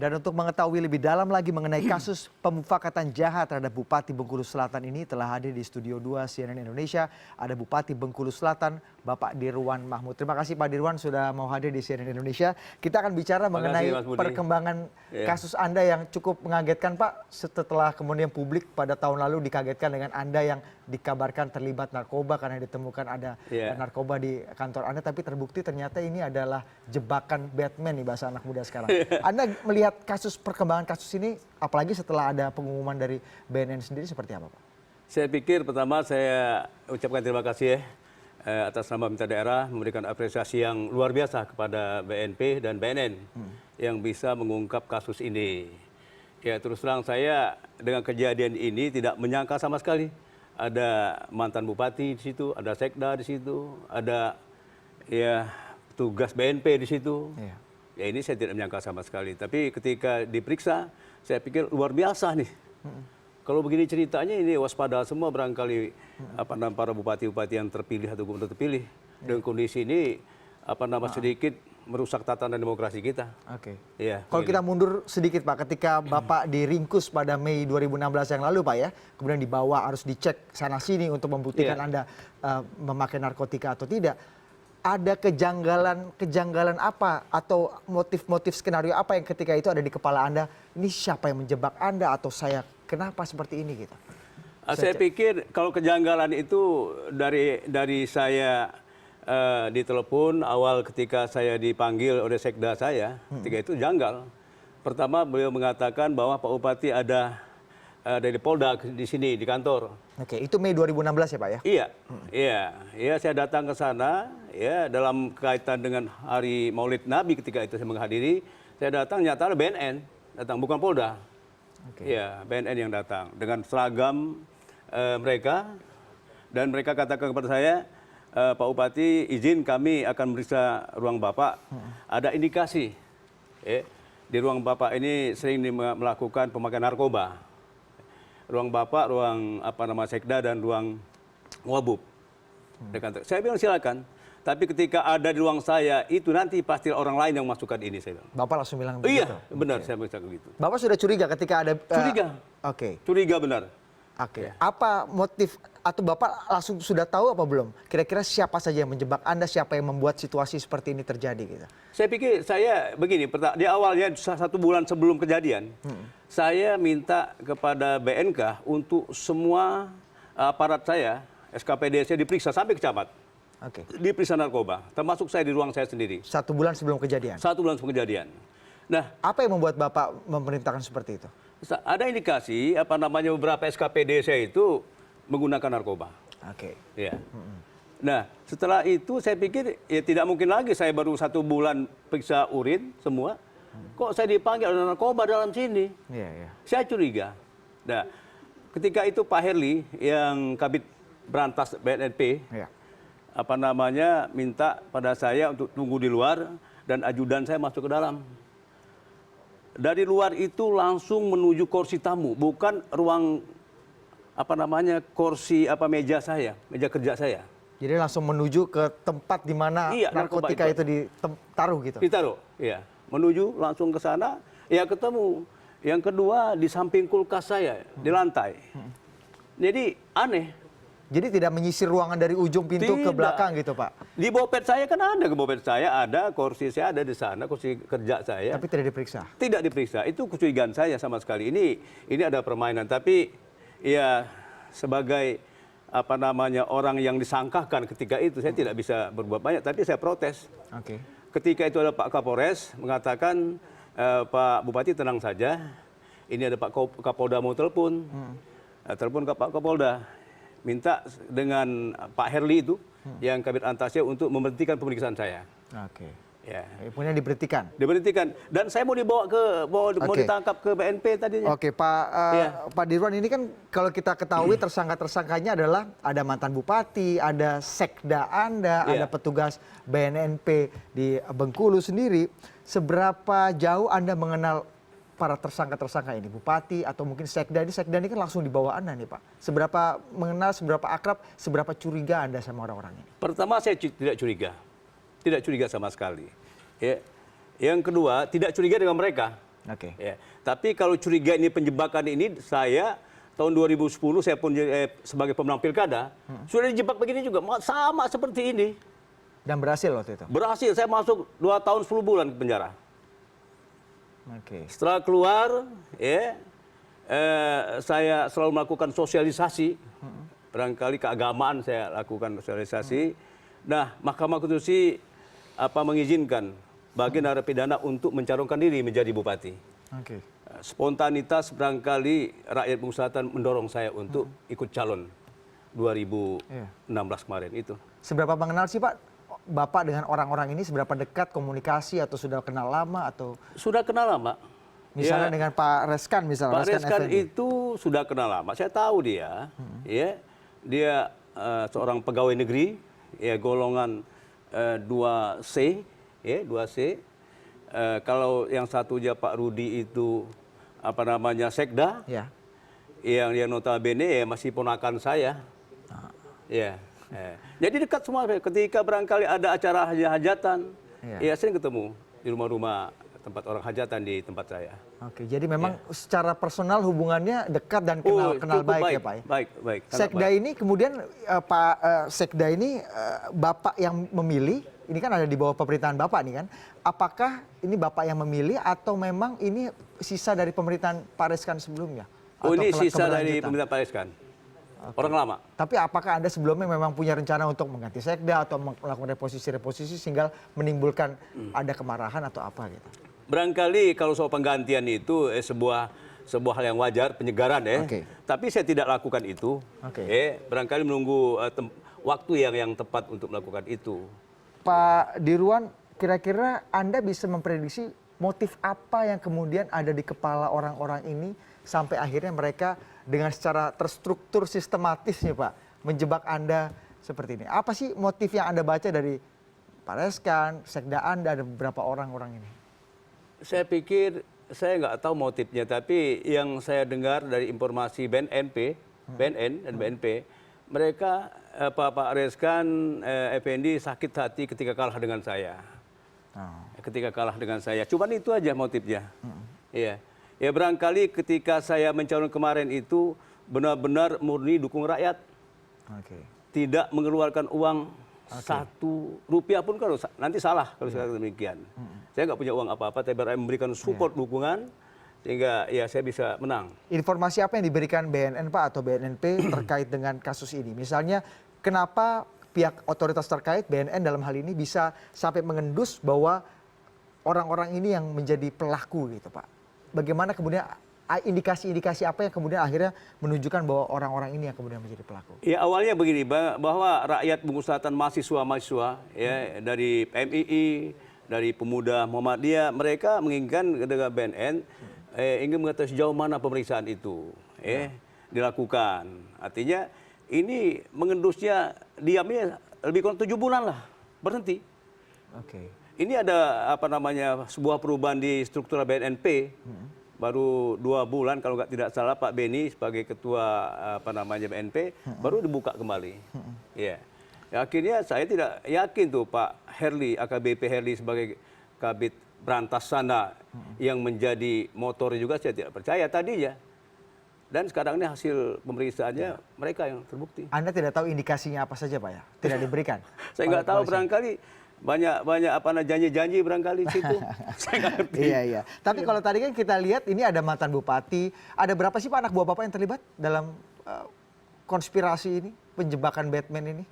Dan untuk mengetahui lebih dalam lagi mengenai kasus pemufakatan jahat terhadap Bupati Bengkulu Selatan ini telah hadir di Studio 2 CNN Indonesia. Ada Bupati Bengkulu Selatan, Bapak Dirwan Mahmud. Terima kasih Pak Dirwan sudah mau hadir di CNN Indonesia. Kita akan bicara mengenai perkembangan kasus Anda yang cukup mengagetkan Pak. Setelah kemudian publik pada tahun lalu dikagetkan dengan Anda yang dikabarkan terlibat narkoba karena ditemukan ada narkoba di kantor Anda. Tapi terbukti ternyata ini adalah jebakan Batman nih bahasa anak muda sekarang. Anda melihat perkembangan kasus ini, apalagi setelah ada pengumuman dari BNN sendiri seperti apa Pak? Saya pikir pertama saya ucapkan terima kasih atas nama pemerintah daerah memberikan apresiasi yang luar biasa kepada BNP dan BNN yang bisa mengungkap kasus ini. Ya terus terang saya dengan kejadian ini tidak menyangka sama sekali ada mantan bupati di situ, ada sekda di situ, ada petugas BNP di situ. Ya ini saya tidak menyangka sama sekali. Tapi ketika diperiksa, saya pikir luar biasa nih. Kalau begini ceritanya ini waspada semua barangkali para bupati-bupati yang terpilih atau gubernur terpilih. Dengan kondisi ini sedikit merusak tatanan demokrasi kita. Oke. Ya, kalau kita mundur sedikit Pak, ketika Bapak diringkus pada Mei 2016 yang lalu Pak ya, kemudian dibawa harus dicek sana sini untuk membuktikan Anda memakai narkotika atau tidak. Ada kejanggalan apa atau motif-motif skenario apa yang ketika itu ada di kepala Anda? Ini siapa yang menjebak Anda atau saya? Kenapa seperti ini gitu? Saya pikir kalau kejanggalan itu dari saya ditelepon awal ketika saya dipanggil oleh sekda saya, ketika itu janggal. Pertama beliau mengatakan bahwa Pak Bupati ada dari Polda di sini di kantor. Oke, itu Mei 2016 ya Pak ya? Iya, saya datang ke sana ya dalam kaitan dengan Hari Maulid Nabi ketika itu saya menghadiri. Saya datang nyata ada BNN datang bukan Polda. Ya, BNN yang datang dengan seragam mereka dan mereka katakan kepada saya, Pak Bupati izin kami akan memeriksa ruang Bapak. Ada indikasi di ruang Bapak ini sering melakukan pemakaian narkoba. Ruang Bapak, ruang sekda dan ruang wabub. Saya bilang silakan. Tapi ketika ada di ruang saya itu nanti pasti orang lain yang masukkan ini saya bilang. Bapak langsung bilang begitu? Iya, benar saya bilang begitu. Bapak sudah curiga ketika ada curiga. Curiga benar. Apa motif atau Bapak langsung sudah tahu apa belum? Kira-kira siapa saja yang menjebak Anda, siapa yang membuat situasi seperti ini terjadi gitu? Saya pikir saya begini, di awalnya 1 bulan sebelum kejadian, saya minta kepada BNK untuk semua aparat saya, SKPD saya diperiksa sampai ke camat. Diperiksa narkoba, termasuk saya di ruang saya sendiri. 1 bulan sebelum kejadian? 1 bulan sebelum kejadian. Nah, apa yang membuat Bapak memerintahkan seperti itu? Ada indikasi beberapa SKPD saya itu menggunakan narkoba. Ya. Nah, setelah itu saya pikir ya tidak mungkin lagi saya baru 1 bulan periksa urin semua. Kok saya dipanggil ada narkoba dalam sini? Saya curiga. Nah, ketika itu Pak Herli yang Kabid Berantas BNNP minta pada saya untuk tunggu di luar dan ajudan saya masuk ke dalam. Dari luar itu langsung menuju kursi tamu, bukan ruang kursi meja saya, meja kerja saya. Jadi langsung menuju ke tempat di mana narkotika itu ditaruh gitu. Ditaruh, iya. Menuju langsung ke sana, ya ketemu. Yang kedua di samping kulkas saya, di lantai. Jadi aneh. Jadi tidak menyisir ruangan dari ujung pintu ke belakang gitu Pak? Di bopet saya kan ada, ke bopet saya ada, kursi saya ada di sana, kursi kerja saya. Tapi tidak diperiksa? Tidak diperiksa, itu kecurigaan saya sama sekali. Ini ada permainan, tapi ya sebagai orang yang disangkakan ketika itu saya tidak bisa berbuat banyak, tapi saya protes. Ketika itu ada Pak Kapolres mengatakan, Pak Bupati tenang saja, ini ada Pak Kapolda mau telepon. Telepon ke Pak Kapolda. Minta dengan Pak Herli itu yang Kabid Antasya untuk memberhentikan pemeriksaan saya. Ya. Kemudian diberhentikan. Dan saya mau mau ditangkap ke BNP tadinya. Pak Dirwan ini kan kalau kita ketahui tersangkanya adalah ada mantan bupati, ada sekda Anda, ada petugas BNNP di Bengkulu sendiri. Seberapa jauh Anda mengenal para tersangka ini, bupati atau mungkin sekda ini kan langsung di bawah Anda nih Pak. Seberapa mengenal, seberapa akrab, seberapa curiga Anda sama orang-orang ini? Pertama saya tidak curiga sama sekali. Ya. Yang kedua tidak curiga dengan mereka. Oke. Ya. Tapi kalau curiga ini penjebakan ini, saya tahun 2010 saya pun sebagai pemenang pilkada sudah dijebak begini juga, sama seperti ini. Dan berhasil waktu itu. Berhasil, saya masuk 2 tahun 10 bulan ke penjara. Oke. Setelah keluar, ya, saya selalu melakukan sosialisasi. Barangkali keagamaan saya lakukan sosialisasi. Nah, Mahkamah Konstitusi mengizinkan bagi narapidana untuk mencalonkan diri menjadi bupati. Oke. Spontanitas barangkali rakyat Bengkulu Selatan mendorong saya untuk ikut calon 2016 kemarin itu. Seberapa mengenal sih Pak Bapak dengan orang-orang ini? Seberapa dekat komunikasi atau sudah kenal lama atau? Sudah kenal lama. Misalnya Ya, dengan Pak Reskan misalnya. Pak Reskan Effendi. itu sudah kenal lama. Saya tahu dia, ya, dia seorang pegawai negeri, ya, golongan 2C, ya, 2C. Kalau yang satu aja Pak Rudi itu sekda, Ya. yang dia notabene ya masih ponakan saya. Ya. Jadi dekat semua. Ketika barangkali ada acara hajatan, ya sering ketemu di rumah-rumah tempat orang hajatan di tempat saya. Oke, jadi memang secara personal hubungannya dekat dan kenal cukup baik ya Pak ya? Baik. Sekda ini kemudian Pak Sekda ini Bapak yang memilih, ini kan ada di bawah pemerintahan Bapak nih kan. Apakah ini Bapak yang memilih atau memang ini sisa dari pemerintahan Pak Reskan sebelumnya? Oh, ini Atau sisa dari keberlanjutan? pemerintahan Pak Reskan. Orang lama. Tapi apakah Anda sebelumnya memang punya rencana untuk mengganti Sekda atau melakukan reposisi sehingga menimbulkan ada kemarahan atau apa gitu? Barangkali kalau soal penggantian itu sebuah hal yang wajar, penyegaran ya. Oke. Tapi saya tidak lakukan itu. Oke. Barangkali menunggu waktu yang tepat untuk melakukan itu. Pak Dirwan, kira-kira Anda bisa memprediksi motif apa yang kemudian ada di kepala orang-orang ini sampai akhirnya mereka dengan secara terstruktur sistematis nih Pak menjebak Anda seperti ini. Apa sih motif yang Anda baca dari Pak Reskan, Sekda Anda, dan beberapa orang-orang ini? Saya pikir, saya nggak tahu motifnya, tapi yang saya dengar dari informasi BNN dan BNP, mereka Pak Reskan Effendi sakit hati ketika kalah dengan saya. Ketika kalah dengan saya, cuman itu aja motifnya. Iya. Ya barangkali ketika saya mencalon kemarin itu benar-benar murni dukung rakyat. Tidak mengeluarkan uang Rp1 pun kalau nanti salah kalau saya demikian. Saya nggak punya uang apa-apa, tapi memberikan support dukungan sehingga ya saya bisa menang. Informasi apa yang diberikan BNN Pak atau BNNP terkait dengan kasus ini? Misalnya kenapa pihak otoritas terkait BNN dalam hal ini bisa sampai mengendus bahwa orang-orang ini yang menjadi pelaku gitu Pak? Bagaimana kemudian indikasi-indikasi apa yang kemudian akhirnya menunjukkan bahwa orang-orang ini yang kemudian menjadi pelaku? Ya awalnya begini, bahwa rakyat Bengkulu Selatan, mahasiswa ya dari PMII, dari Pemuda Muhammadiyah, mereka menginginkan dengan BNN ingin mengetahui sejauh mana pemeriksaan itu dilakukan. Artinya ini mengendusnya diamnya lebih kurang 7 bulan lah, berhenti. Ini ada sebuah perubahan di struktur BNNP. Baru 2 bulan kalau tidak salah Pak Beni sebagai ketua BNP baru dibuka kembali. Ya. Akhirnya saya tidak yakin tuh Pak Herli, AKBP Herli sebagai Kabid Berantas Sana yang menjadi motor juga, saya tidak percaya tadinya. Dan sekarang ini hasil pemeriksaannya mereka yang terbukti. Anda tidak tahu indikasinya apa saja Pak ya? Tidak diberikan? Saya nggak tahu, barangkali banyak janji-janji barangkali situ. Saya nggak ngerti. Iya. Tapi kalau tadi kan kita lihat ini ada mantan bupati, ada berapa sih Pak anak buah Bapak yang terlibat dalam konspirasi ini, penjebakan Batman ini?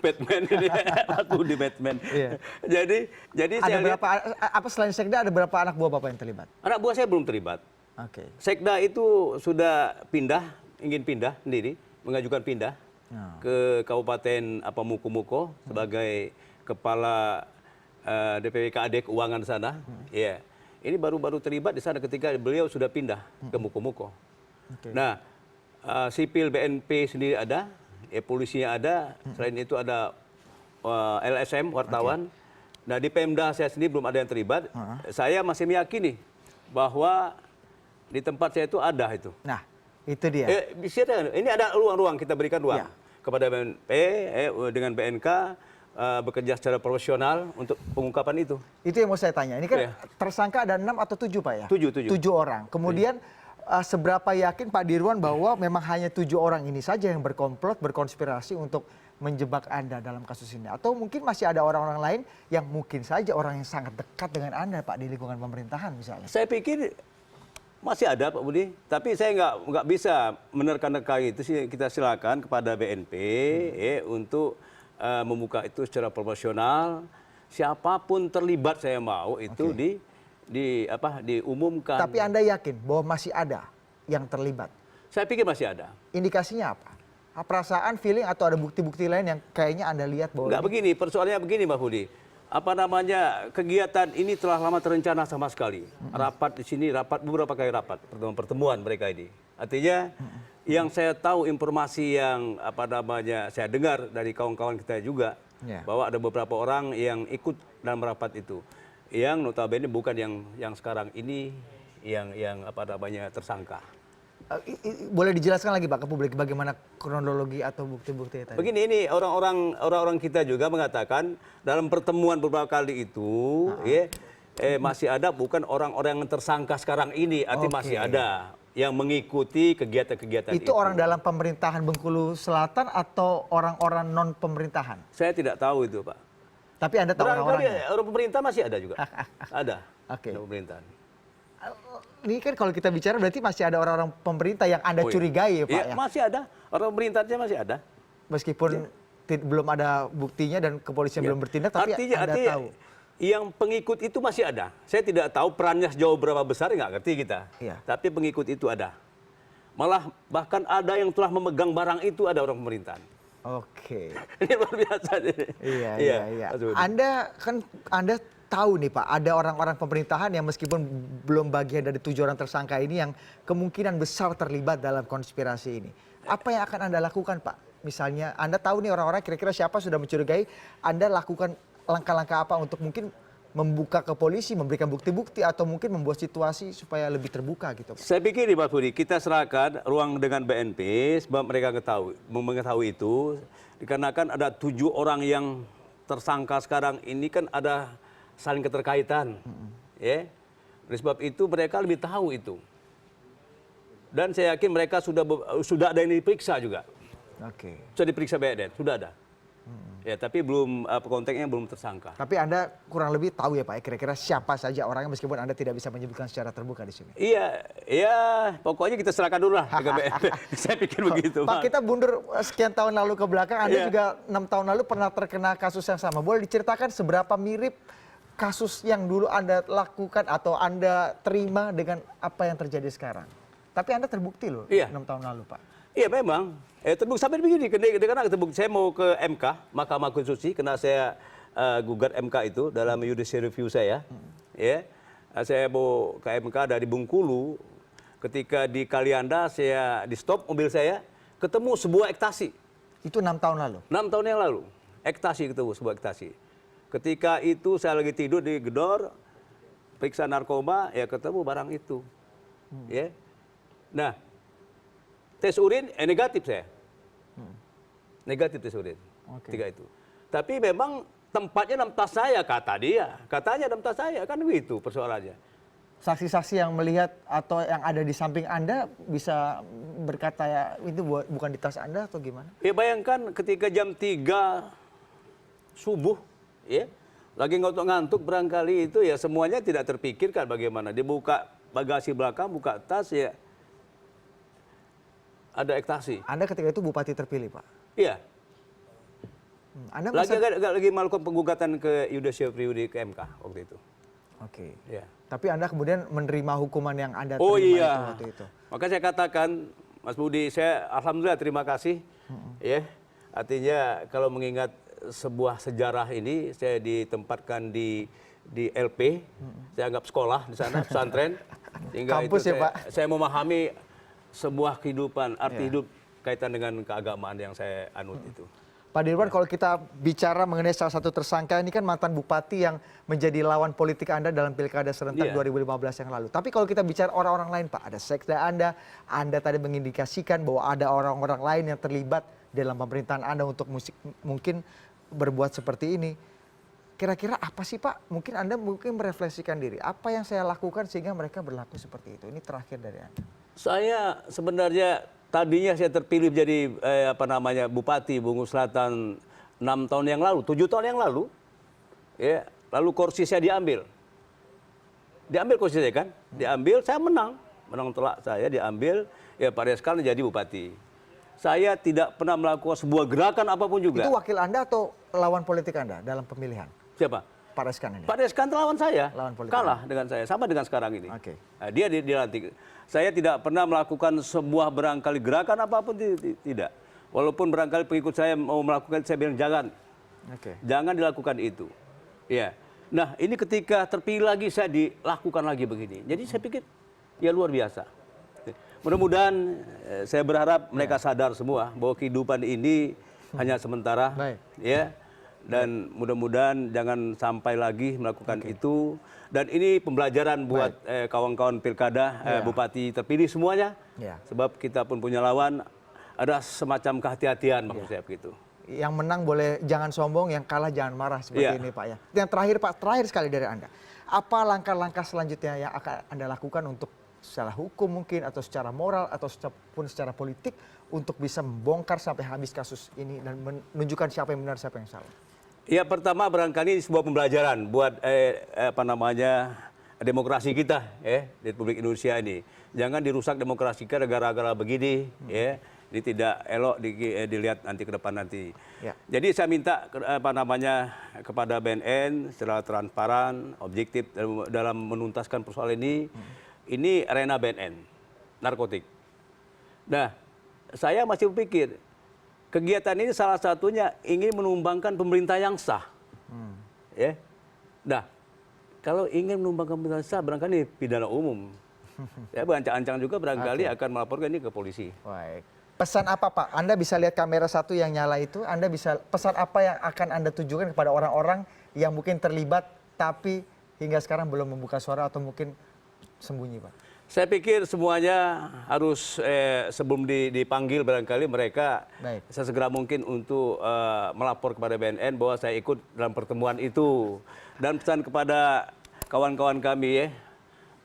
Batman ini, aku di Batman. Iya. Jadi Ada saya berapa apa selain Sekda ada berapa anak buah Bapak yang terlibat? anak buah saya belum terlibat. Sekda itu sudah ingin pindah sendiri, mengajukan pindah ke Kabupaten Mukomuko sebagai kepala DPW KAD Keuangan sana. Ya. Ini baru terlibat di sana ketika beliau sudah pindah ke Mukomuko. Nah, sipil BNP sendiri ada, polisinya ada, selain itu ada LSM wartawan. Nah, di Pemda saya sendiri belum ada yang terlibat. Saya masih meyakini bahwa di tempat saya itu ada itu. Nah, itu dia. Ini ada ruang-ruang, kita berikan ruang kepada BNP dengan BNK bekerja secara profesional untuk pengungkapan itu. Itu yang mau saya tanya. Ini kan Iya. tersangka ada 6 atau 7 Pak ya? 7. 7 orang. Kemudian seberapa yakin Pak Dirwan bahwa memang hanya 7 orang ini saja yang berkomplot, berkonspirasi untuk menjebak Anda dalam kasus ini? Atau mungkin masih ada orang-orang lain yang mungkin saja orang yang sangat dekat dengan Anda Pak di lingkungan pemerintahan misalnya? Saya pikir masih ada Pak Budi, tapi saya nggak bisa menerka-nerka itu sih. Kita silakan kepada BNP untuk membuka itu secara proporsional. Siapapun terlibat saya mau itu diumumkan. Tapi Anda yakin bahwa masih ada yang terlibat? Saya pikir masih ada. Indikasinya apa? Perasaan, feeling, atau ada bukti-bukti lain yang kayaknya Anda lihat bahwa Enggak begini, persoalannya begini Mbak Budi. Kegiatan ini telah lama terencana sama sekali. Rapat di sini, beberapa kali rapat, pertemuan mereka ini. Artinya yang saya tahu informasi yang saya dengar dari kawan-kawan kita juga bahwa ada beberapa orang yang ikut dalam rapat itu. Yang notabene bukan yang sekarang ini yang tersangka. Boleh dijelaskan lagi Pak ke publik bagaimana kronologi atau bukti-bukti tadi? Begini, ini orang-orang kita juga mengatakan dalam pertemuan beberapa kali itu masih ada bukan orang-orang yang tersangka sekarang ini, artinya masih ada yang mengikuti kegiatan-kegiatan itu. Itu orang dalam pemerintahan Bengkulu Selatan atau orang-orang non pemerintahan? Saya tidak tahu itu, Pak. Tapi Anda tahu orang-orangnya? Orang pemerintah masih ada juga. Ada. Oke. Ada pemerintahan. Ini kan kalau kita bicara berarti masih ada orang-orang pemerintah yang Anda curigai ya Pak ya? Masih ada. Orang pemerintahnya masih ada. Meskipun belum ada buktinya dan kepolisian belum bertindak, tapi Anda tahu. Yang pengikut itu masih ada. Saya tidak tahu perannya sejauh berapa besar, nggak ngerti kita. Iya. Tapi pengikut itu ada. Malah bahkan ada yang telah memegang barang itu, ada orang pemerintahan. Oke. Ini luar biasa. Iya. Anda tahu nih Pak, ada orang-orang pemerintahan yang meskipun belum bagian dari 7 orang tersangka ini yang kemungkinan besar terlibat dalam konspirasi ini. Apa yang akan Anda lakukan Pak? Misalnya Anda tahu nih orang-orang kira-kira siapa sudah mencurigai, Anda lakukan langkah-langkah apa untuk mungkin membuka ke polisi, memberikan bukti-bukti atau mungkin membuat situasi supaya lebih terbuka gitu Pak? Saya pikir Pak Budi, kita serahkan ruang dengan BNP sebab mereka mengetahui itu. Dikarenakan ada 7 orang yang tersangka sekarang ini kan ada saling keterkaitan, ya. Oleh sebab itu mereka lebih tahu itu. Dan saya yakin mereka sudah ada yang diperiksa juga. Oke. Sudah diperiksa BNN, sudah ada. Ya, tapi belum konteksnya belum tersangka. Tapi Anda kurang lebih tahu ya Pak, kira-kira siapa saja orangnya meskipun Anda tidak bisa menyebutkan secara terbuka di sini. Iya, pokoknya kita serahkan dulu lah ke BNN. Saya pikir begitu. Pak, kita mundur sekian tahun lalu ke belakang, Anda juga 6 tahun lalu pernah terkena kasus yang sama. Boleh diceritakan seberapa mirip kasus yang dulu Anda lakukan atau Anda terima dengan apa yang terjadi sekarang? Tapi Anda terbukti loh 6 tahun lalu Pak. Iya memang. Terbukti sampai begini, karena terbukti saya mau ke MK, Mahkamah Konstitusi, karena saya gugat MK itu dalam judicial review saya. Saya mau ke MK dari Bengkulu, ketika di Kalianda saya di stop mobil saya, ketemu sebuah ekstasi. Itu 6 tahun lalu? 6 tahun yang lalu, ketemu sebuah ekstasi. Ketika itu saya lagi tidur di gedor, periksa narkoba, ya ketemu barang itu. Nah, tes urin negatif saya. Negatif tes urin. Ketika itu. Tapi memang tempatnya dalam tas saya, kata dia. Katanya dalam tas saya, kan begitu persoalannya. Saksi-saksi yang melihat atau yang ada di samping Anda bisa berkata ya itu bukan di tas Anda atau gimana? Ya bayangkan ketika jam 3 subuh, lagi ngantuk barangkali itu ya semuanya tidak terpikirkan bagaimana. Dibuka bagasi belakang, buka tas ya ada ekstasi. Anda ketika itu bupati terpilih Pak? Iya. Anda lagi melakukan penggugatan ke judicial review ke MK waktu itu. Oke. Ya. Tapi Anda kemudian menerima hukuman yang Anda terima itu waktu itu. Maka saya katakan, Mas Budi, saya alhamdulillah terima kasih. Artinya kalau mengingat sebuah sejarah ini, saya ditempatkan di LP, saya anggap sekolah di sana, pesantren. Sehingga kampus itu ya Pak? Saya memahami sebuah kehidupan, arti hidup kaitan dengan keagamaan yang saya anut itu. Pak Dirwan, kalau kita bicara mengenai salah satu tersangka ini kan mantan bupati yang menjadi lawan politik Anda dalam Pilkada serentak 2015 yang lalu. Tapi kalau kita bicara orang-orang lain Pak, ada sekda Anda tadi mengindikasikan bahwa ada orang-orang lain yang terlibat dalam pemerintahan Anda untuk mungkin berbuat seperti ini. Kira-kira apa sih Pak? Mungkin Anda merefleksikan diri. Apa yang saya lakukan sehingga mereka berlaku seperti itu? Ini terakhir dari Anda. Saya sebenarnya tadinya saya terpilih jadi Bupati Bengkulu Selatan 6 tahun yang lalu, 7 tahun yang lalu. Ya, lalu kursi saya diambil. Diambil kursi saya kan? Diambil, saya menang telak saya diambil, ya Pak Reskan jadi bupati. Saya tidak pernah melakukan sebuah gerakan apapun juga. Itu wakil Anda atau lawan politik Anda dalam pemilihan? Siapa? Pak Reskan ini. Pak Reskan lawan saya. Lawan politik Kalah dengan saya, sama dengan sekarang ini. Oke. Nah, dia dilantik. Saya tidak pernah melakukan sebuah barangkali gerakan apapun, tidak. Walaupun barangkali pengikut saya mau melakukan, saya bilang jangan. Oke. Jangan dilakukan itu. Ya. Nah, ini ketika terpilih lagi saya dilakukan lagi begini. Jadi saya pikir ya luar biasa. Mudah-mudahan saya berharap mereka sadar semua bahwa kehidupan ini hanya sementara. Baik. Ya. Dan mudah-mudahan jangan sampai lagi melakukan itu. Dan ini pembelajaran buat kawan-kawan pilkada, bupati terpilih semuanya. Ya. Sebab kita pun punya lawan, ada semacam kehati-hatian maksud saya begitu. Yang menang boleh jangan sombong, yang kalah jangan marah seperti ini Pak ya. Yang terakhir Pak, terakhir sekali dari Anda. Apa langkah-langkah selanjutnya yang akan Anda lakukan untuk secara hukum mungkin atau secara moral atau pun secara politik untuk bisa membongkar sampai habis kasus ini dan menunjukkan siapa yang benar siapa yang salah? Ya pertama barangkali sebuah pembelajaran buat demokrasi kita di Republik Indonesia ini. Jangan dirusak demokrasi kita gara-gara begini ya. Ini tidak elok dilihat nanti ke depan nanti. Ya. Jadi saya minta kepada BNN secara transparan, objektif dalam menuntaskan persoalan ini. Ini arena BNN, narkotik. Nah, saya masih berpikir kegiatan ini salah satunya ingin menumbangkan pemerintah yang sah. Ya. Nah, kalau ingin menumbangkan pemerintah yang sah, barangkali pidana umum. Ya, berancang-ancang juga barangkali akan melaporkan ini ke polisi. Baik. Pesan apa Pak? Anda bisa lihat kamera satu yang nyala itu, Anda bisa pesan apa yang akan Anda tujukan kepada orang-orang yang mungkin terlibat tapi hingga sekarang belum membuka suara atau mungkin sembunyi Pak? Saya pikir semuanya harus sebelum dipanggil barangkali mereka sesegera mungkin untuk melapor kepada BNN bahwa saya ikut dalam pertemuan itu. Dan pesan kepada kawan-kawan kami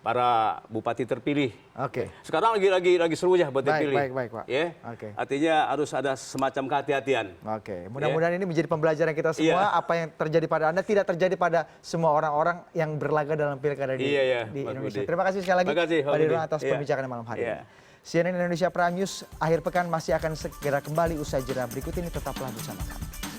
para bupati terpilih. Oke. Sekarang lagi seru ya buat terpilih. Baik Pak. Ya. Oke. Artinya harus ada semacam kehati-hatian. Oke. Mudah-mudahan ini menjadi pembelajaran kita semua. Apa yang terjadi pada Anda tidak terjadi pada semua orang-orang yang berlaga dalam pilkada di Indonesia. Terima kasih sekali lagi Pak Dirwan atas perbincangan malam hari ini. CNN Indonesia Prime News akhir pekan masih akan segera kembali usai jeda berikut ini, tetaplah bersama kami.